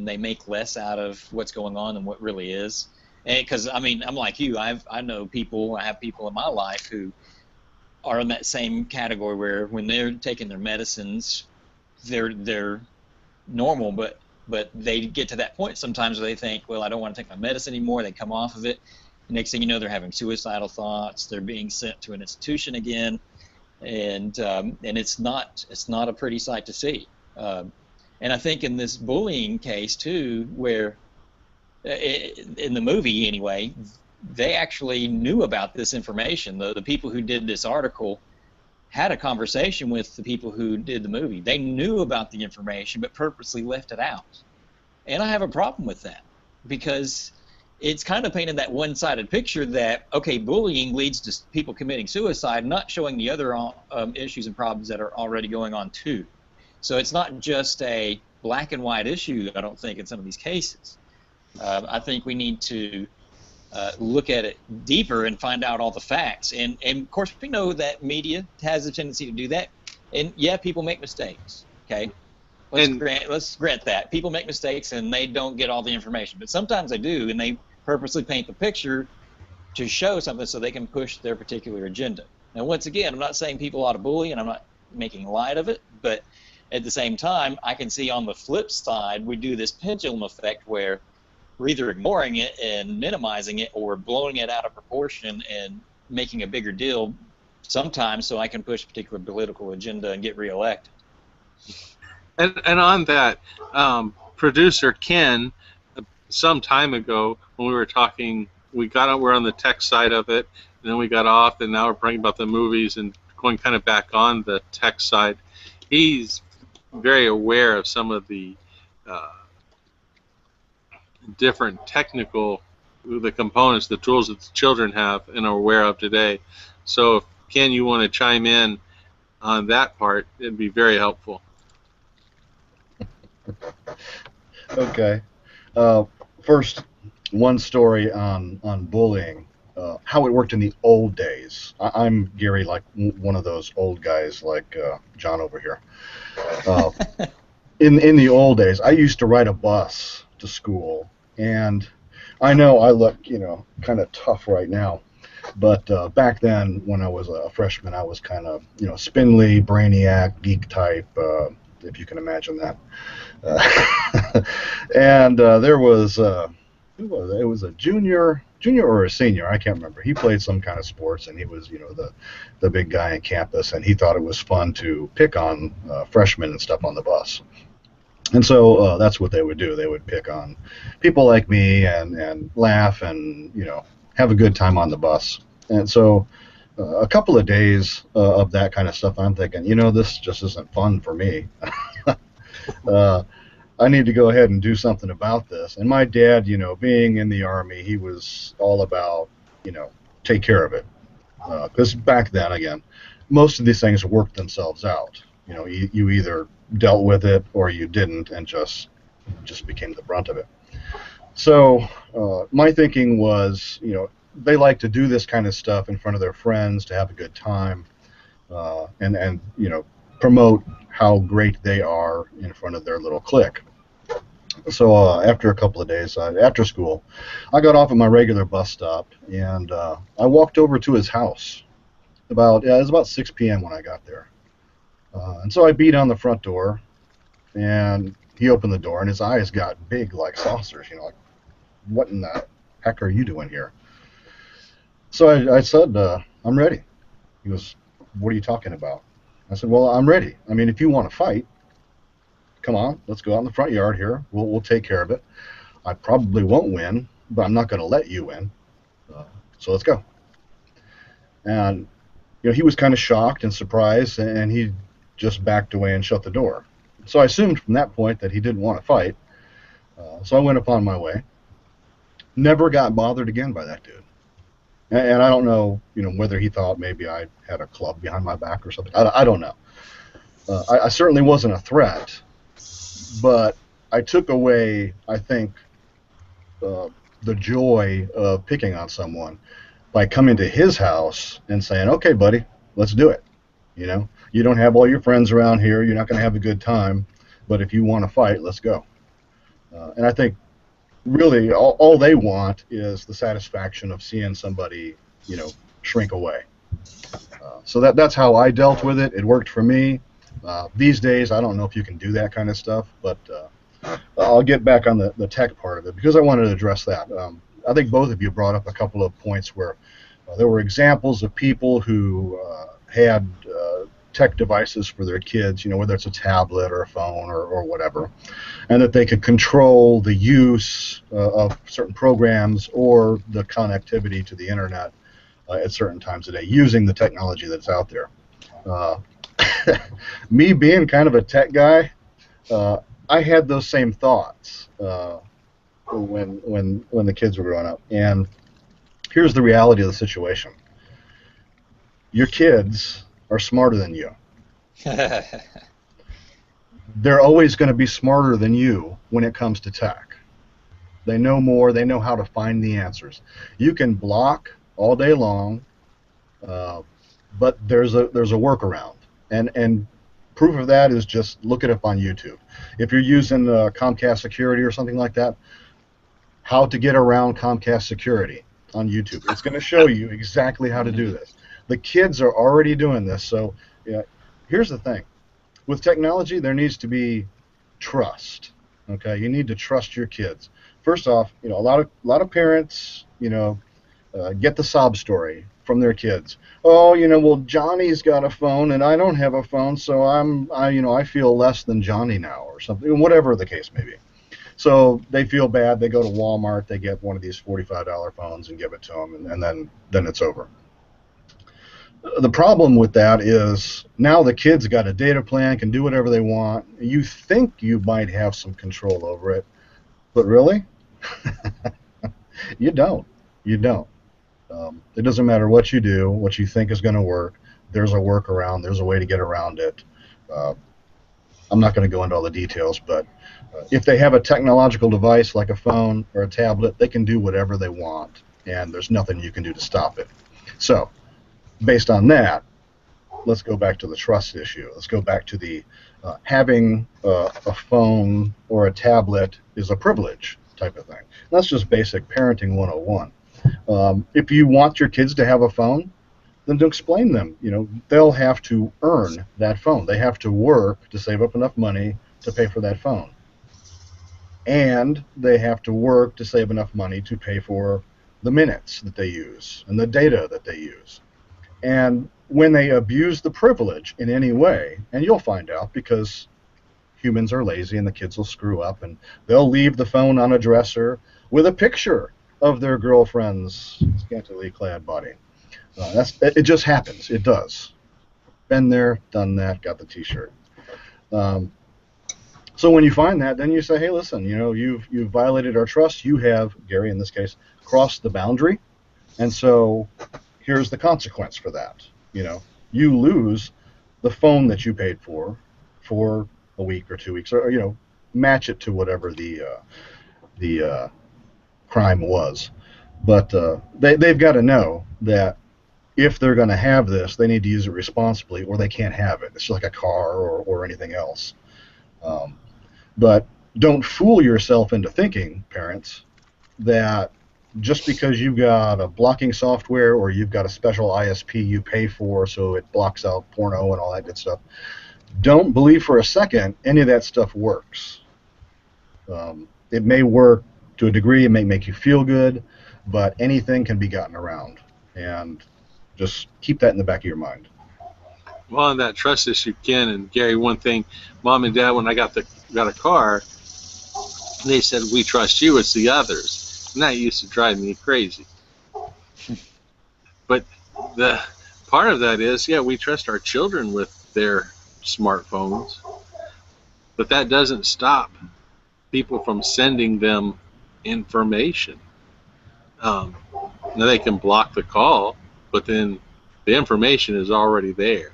they make less out of what's going on than what really is. Because I mean, I'm like you. I have people in my life who are in that same category where when they're taking their medicines, they're normal, but they get to that point sometimes where they think, well, I don't want to take my medicine anymore. They come off of it. Next thing you know, they're having suicidal thoughts. They're being sent to an institution again, and it's not a pretty sight to see. And I think in this bullying case too, where in the movie anyway, they actually knew about this information. The people who did this article had a conversation with the people who did the movie. They knew about the information but purposely left it out. And I have a problem with that, because it's kind of painting that one-sided picture that, okay, bullying leads to people committing suicide, not showing the other issues and problems that are already going on too. So it's not just a black and white issue, I don't think, in some of these cases. I think we need to look at it deeper and find out all the facts. And of course, we know that media has a tendency to do that. And yeah, people make mistakes. Okay, let's grant that people make mistakes and they don't get all the information. But sometimes they do, and they purposely paint the picture to show something so they can push their particular agenda. Now, once again, I'm not saying people ought to bully, and I'm not making light of it, but at the same time, I can see on the flip side, we do this pendulum effect where we're either ignoring it and minimizing it, or blowing it out of proportion and making a bigger deal sometimes so I can push a particular political agenda and get reelected. And on that, producer Ken, some time ago when we were talking, we're on the tech side of it, and then we got off, and now we're bringing about the movies and going kind of back on the tech side. He's very aware of some of the different technical, the components, the tools that the children have and are aware of today. So if Ken, you want to chime in on that part, it'd be very helpful. Okay. First, one story on bullying, how it worked in the old days. I'm, Gary, like one of those old guys like John over here. In the old days, I used to ride a bus to school, and I know I look, kind of tough right now, but back then when I was a freshman, I was kind of, spindly, brainiac, geek type, if you can imagine that. And there was, it was a junior or a senior, I can't remember. He played some kind of sports, and he was, the big guy on campus, and he thought it was fun to pick on freshmen and stuff on the bus. And so that's what they would do. They would pick on people like me and laugh and, have a good time on the bus. And so a couple of days of that kind of stuff, I'm thinking, this just isn't fun for me. I need to go ahead and do something about this. And my dad, being in the Army, he was all about, take care of it. Because back then, again, most of these things worked themselves out. You either dealt with it or you didn't, and just became the brunt of it. So my thinking was, they like to do this kind of stuff in front of their friends to have a good time, and promote how great they are in front of their little clique. So after a couple of days, after school, I got off at my regular bus stop, and I walked over to his house. It was about 6 p.m. when I got there. And so I beat on the front door, and he opened the door, and his eyes got big like saucers, like, what in the heck are you doing here? So I said, I'm ready. He goes, what are you talking about? I said, well, I'm ready. I mean, if you want to fight, come on, let's go out in the front yard here. We'll take care of it. I probably won't win, but I'm not going to let you win. So let's go. And he was kind of shocked and surprised, and he just backed away and shut the door. So I assumed from that point that he didn't want to fight. So I went upon my way. Never got bothered again by that dude. And I don't know, whether he thought maybe I had a club behind my back or something. I don't know. I certainly wasn't a threat, but I took away, I think, the joy of picking on someone by coming to his house and saying, okay, buddy, let's do it. You don't have all your friends around here. You're not going to have a good time. But if you want to fight, let's go. And I think really all they want is the satisfaction of seeing somebody, shrink away. So that's how I dealt with it. It worked for me. These days, I don't know if you can do that kind of stuff, but I'll get back on the tech part of it because I wanted to address that. I think both of you brought up a couple of points where there were examples of people who had tech devices for their kids, whether it's a tablet or a phone or whatever, and that they could control the use of certain programs or the connectivity to the internet at certain times of day using the technology that's out there. Me being kind of a tech guy, I had those same thoughts. when the kids were growing up. And here's the reality of the situation: your kids are smarter than you. They're always going to be smarter than you when it comes to tech. They know more. They know how to find the answers. You can block all day long, but there's a workaround, and proof of that is just look it up on YouTube. If you're using Comcast Security or something like that, how to get around Comcast Security on YouTube. It's going to show you exactly how to do this. The kids are already doing this. So here's the thing. With technology, there needs to be trust. Okay, you need to trust your kids. First off, a lot of parents, get the sob story from their kids. Oh, well, Johnny's got a phone and I don't have a phone, so I feel less than Johnny now, or something, whatever the case may be. So they feel bad. They go to Walmart, they get one of these $45 phones and give it to them, and then it's over. The problem with that is now the kid's got a data plan, can do whatever they want. You think you might have some control over it, but really, you don't. You don't. It doesn't matter what you do, what you think is going to work. There's a workaround. There's a way to get around it. I'm not going to go into all the details, but if they have a technological device like a phone or a tablet, they can do whatever they want, and there's nothing you can do to stop it. So, based on that, let's go back to the trust issue. Let's go back to the having a phone or a tablet is a privilege type of thing. That's just basic parenting 101. If you want your kids to have a phone, then to explain them, they'll have to earn that phone. They have to work to save up enough money to pay for that phone. And they have to work to save enough money to pay for the minutes that they use and the data that they use. And when they abuse the privilege in any way, and you'll find out because humans are lazy and the kids will screw up, and they'll leave the phone on a dresser with a picture of their girlfriend's scantily clad body. It just happens. It does. Been there, done that, got the T-shirt. So when you find that, then you say, hey, listen, you've violated our trust. You have, Gary in this case, crossed the boundary, and so here's the consequence for that. You lose the phone that you paid for a week or 2 weeks, or match it to whatever the crime was. But they've got to know that if they're going to have this, they need to use it responsibly, or they can't have it. It's just like a car or anything else. But don't fool yourself into thinking, parents, that just because you've got a blocking software or you've got a special ISP you pay for so it blocks out porno and all that good stuff, don't believe for a second any of that stuff works. It may work to a degree, it may make you feel good, but anything can be gotten around. And just keep that in the back of your mind. Well, on that trust issue, Ken and Gary, one thing, Mom and Dad, when I got a car, they said, we trust you, it's the others. And that used to drive me crazy. But the part of that is, we trust our children with their smartphones, but that doesn't stop people from sending them information. Now they can block the call, but then the information is already there.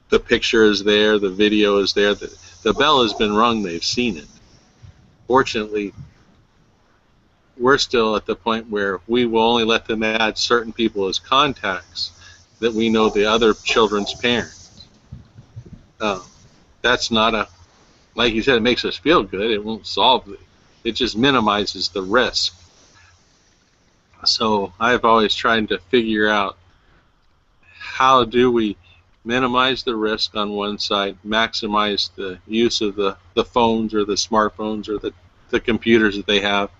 The picture is there, the video is there, the bell has been rung, they've seen it. Fortunately, we're still at the point where we will only let them add certain people as contacts that we know the other children's parents. That's not like you said, it makes us feel good. It won't solve it. It just minimizes the risk. So I've always tried to figure out how do we minimize the risk on one side, maximize the use of the phones or the smartphones or the computers that they have.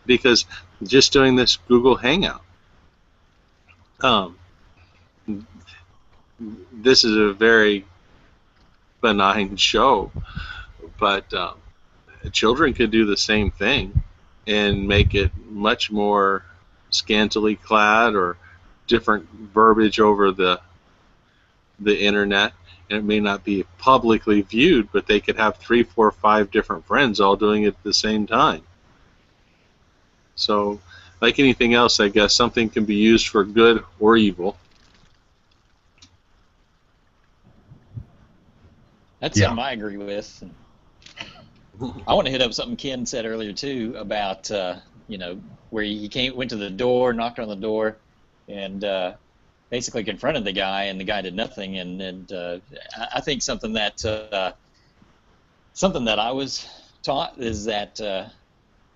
Because just doing this Google Hangout, this is a very benign show, but children could do the same thing and make it much more scantily clad or different verbiage over the the internet, and it may not be publicly viewed, but they could have 3, 4, 5 different friends all doing it at the same time. So, like anything else, I guess something can be used for good or evil. That's something I agree with. I want to hit up something Ken said earlier too about where he went to the door, knocked on the door, and basically confronted the guy, and the guy did nothing. And I think something that I was taught is that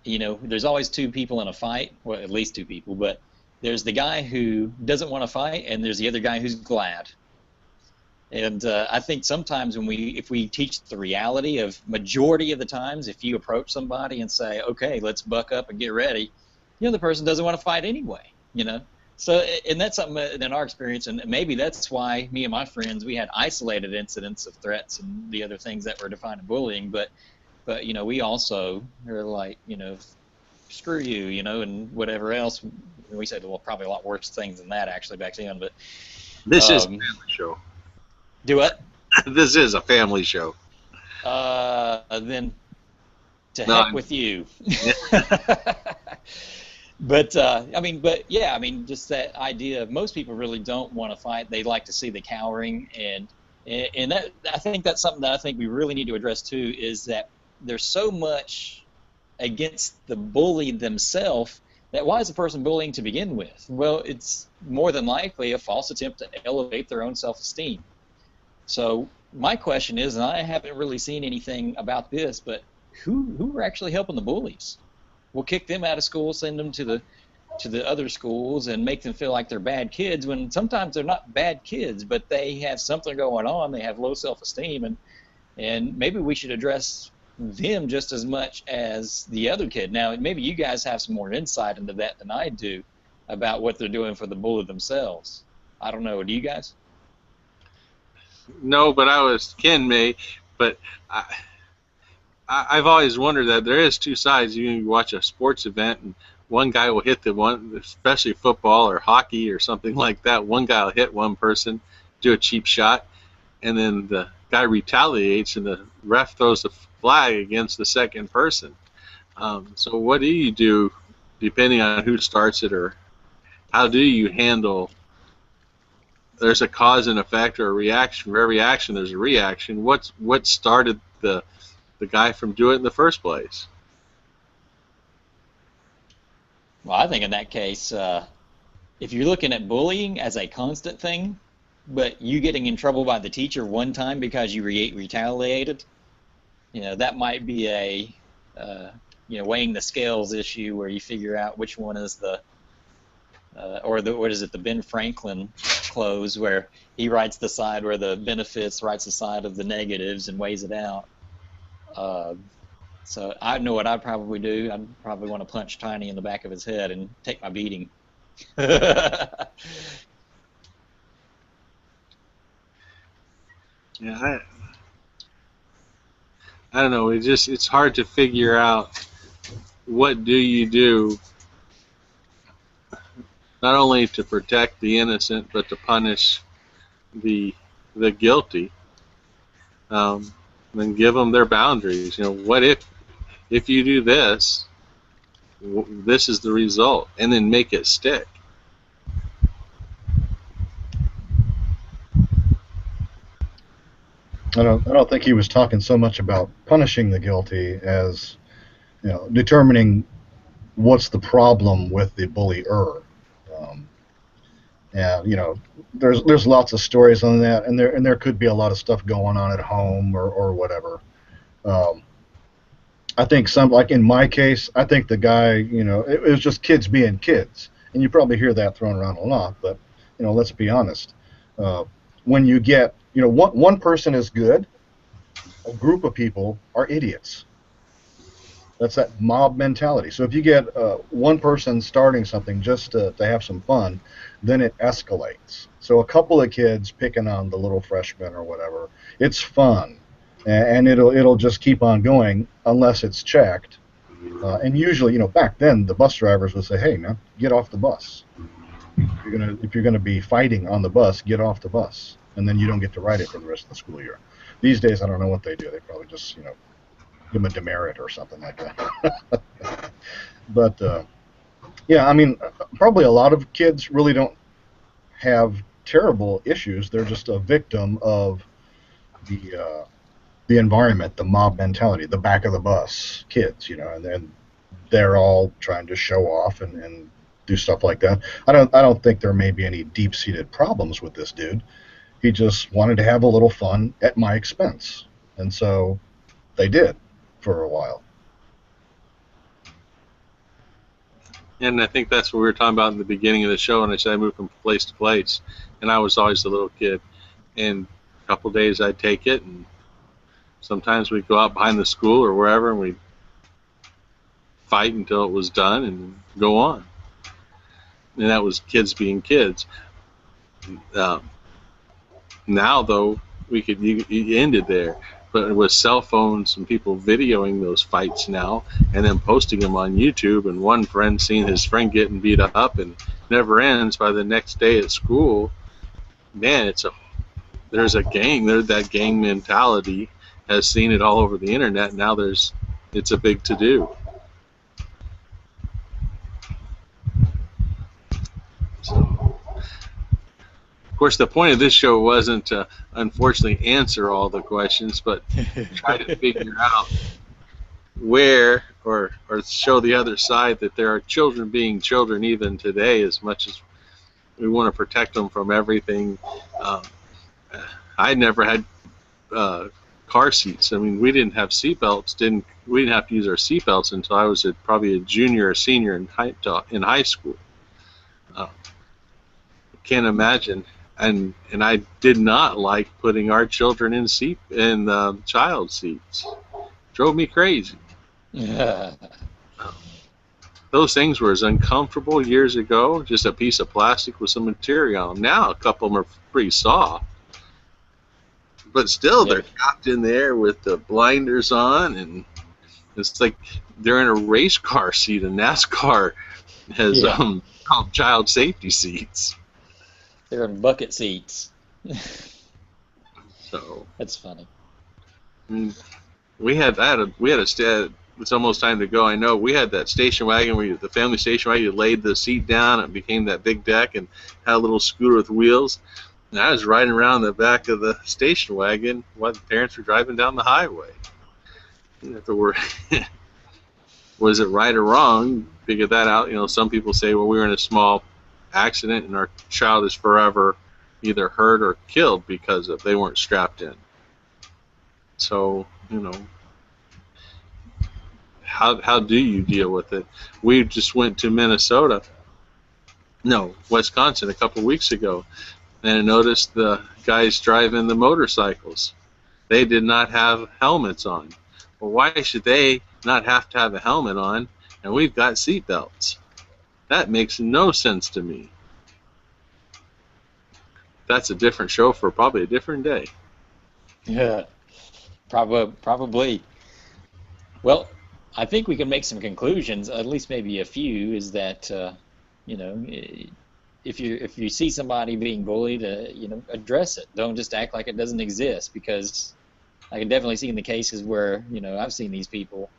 there's always two people in a fight, well, at least two people, but there's the guy who doesn't want to fight, and there's the other guy who's glad. And I think sometimes if we teach the reality of majority of the times, if you approach somebody and say, okay, let's buck up and get ready, the person doesn't want to fight anyway, So, and that's something in our experience, and maybe that's why me and my friends, we had isolated incidents of threats and the other things that were defined as bullying, but we also are like, screw you, and whatever else. We said, well, probably a lot worse things than that actually back then, but this is a family show. Do what? This is a family show. Then heck with you. But just that idea of most people really don't want to fight. They like to see the cowering, and that, I think that's something that I think we really need to address too, is that there's so much against the bully themselves that why is the person bullying to begin with? Well, it's more than likely a false attempt to elevate their own self-esteem. So my question is, and I haven't really seen anything about this, but who are actually helping the bullies? We'll kick them out of school, send them to the other schools, and make them feel like they're bad kids, when sometimes they're not bad kids, but they have something going on. They have low self-esteem, and maybe we should address them just as much as the other kid. Now, maybe you guys have some more insight into that than I do about what they're doing for the bully themselves. I don't know. Do you guys? No, but Ken may, but I've always wondered that there is two sides. You watch a sports event, and one guy will hit the one, especially football or hockey or something like that. One guy will hit one person, do a cheap shot, and then the guy retaliates, and the ref throws the flag against the second person. So what do you do, depending on who starts it, or how do you handle? There's a cause and effect or a reaction. For every action, there's a reaction. What started the guy from doing it in the first place? Well, I think in that case, if you're looking at bullying as a constant thing, but you getting in trouble by the teacher one time because you retaliated, that might be a weighing the scales issue, where you figure out which one is the the Ben Franklin close, where he writes the side where the benefits, writes the side of the negatives, and weighs it out. So I know what I'd probably do. I'd probably want to punch Tiny in the back of his head and take my beating. Yeah, I don't know. It's hard to figure out what do you do, not only to protect the innocent, but to punish the guilty. And give them their boundaries. What if you do this, this is the result, and then make it stick. I don't think he was talking so much about punishing the guilty as determining what's the problem with the bullier. And there's lots of stories on that, and there could be a lot of stuff going on at home or whatever. I think like in my case, I think the guy, it was just kids being kids, and you probably hear that thrown around a lot. But let's be honest. When you get one person is good, a group of people are idiots. That's that mob mentality. So if you get one person starting something just to have some fun, then it escalates. So a couple of kids picking on the little freshman or whatever, it's fun, and it'll just keep on going unless it's checked. And usually, back then the bus drivers would say, "Hey, man, get off the bus. If you're gonna be fighting on the bus, get off the bus." and then you don't get to write it for the rest of the school year. These days, I don't know what they do. They probably just, give them a demerit or something like that. But yeah, I mean, probably a lot of kids really don't have terrible issues. They're just a victim of the environment, the mob mentality, the back of the bus kids, and then they're all trying to show off and do stuff like that. I don't think there may be any deep-seated problems with this dude. He just wanted to have a little fun at my expense, and so they did for a while. And I think that's what we were talking about in the beginning of the show, and I said I moved from place to place, and I was always the little kid. And a couple of days I'd take it, and sometimes we'd go out behind the school or wherever, and we'd fight until it was done and go on. And that was kids being kids. Now, though, you ended there. But with cell phones and people videoing those fights now and then posting them on YouTube, and one friend seeing his friend getting beat up, and never ends by the next day at school, man, there's a gang. That gang mentality has seen it all over the internet. Now it's a big to-do. So, of course, the point of this show wasn't to, unfortunately, answer all the questions, but try to figure out where or show the other side that there are children being children even today, as much as we want to protect them from everything. I never had car seats. I mean, we didn't have seatbelts. We didn't have to use our seatbelts until I was probably a junior or senior in high school. Can't imagine. And I did not like putting our children in child seats. Drove me crazy. Yeah. Those things were as uncomfortable years ago, just a piece of plastic with some material on them. Now a couple of them are pretty soft. But still, they're trapped in there with the blinders on, and it's like they're in a race car seat. And NASCAR has called child safety seats. They're in bucket seats. So that's funny. We had it's almost time to go. I know we had that station wagon the family station wagon. You laid the seat down, and it became that big deck, and had a little scooter with wheels. And I was riding around the back of the station wagon while the parents were driving down the highway. Was it right or wrong? Figure that out. Some people say, well, we were in a small accident and our child is forever either hurt or killed because they weren't strapped in. So, how do you deal with it? We just went to Wisconsin a couple of weeks ago, and I noticed the guys driving the motorcycles. They did not have helmets on. Well, why should they not have to have a helmet on, and we've got seat belts? That makes no sense to me. That's a different show for probably a different day. Yeah, probably. Well, I think we can make some conclusions, at least maybe a few, is that, if you see somebody being bullied, address it. Don't just act like it doesn't exist, because I can definitely see in the cases where, I've seen these people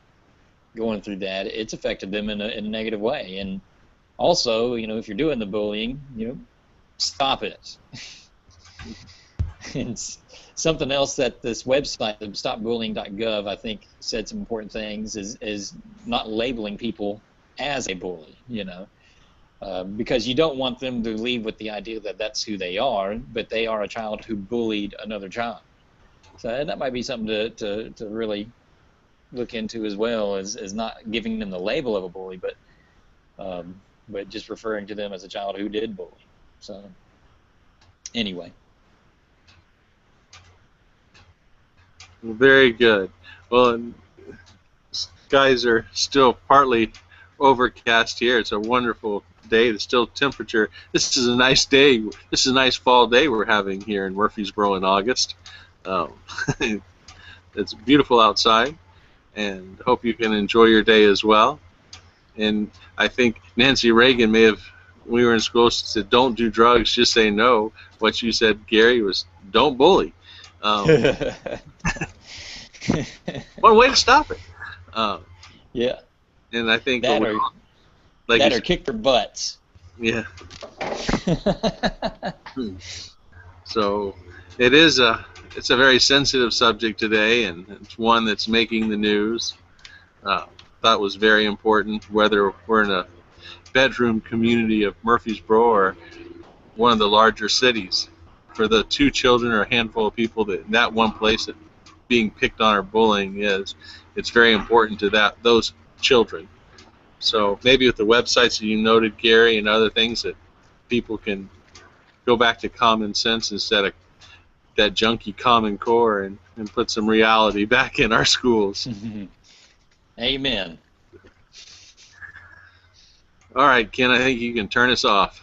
going through that, it's affected them in a negative way. And also, if you're doing the bullying, stop it. And something else that this website, stopbullying.gov, I think said some important things is not labeling people as a bully, because you don't want them to leave with the idea that that's who they are, but they are a child who bullied another child. So that might be something to really look into as well, as not giving them the label of a bully, but just referring to them as a child who did bully. So anyway. Very good. Well, skies are still partly overcast here. It's a wonderful day. It's still temperature. This is a nice day. This is a nice fall day we're having here in Murfreesboro in August. It's beautiful outside, and hope you can enjoy your day as well. And I think Nancy Reagan may have we were in school, she said, "Don't do drugs, just say no." What you said, Gary, was don't bully. One way to stop it. Yeah. And I think That what or, like that you or kick their butts. yeah. So it's a very sensitive subject today, and it's one that's making the news. That was very important, whether we're in a bedroom community of Murfreesboro or one of the larger cities. For the 2 children or a handful of people that in that one place that being picked on or bullying is, it's very important to those children. So maybe with the websites that you noted, Gary, and other things, that people can go back to common sense instead of that junky Common Core, and put some reality back in our schools. Amen. All right, Ken, I think you can turn us off.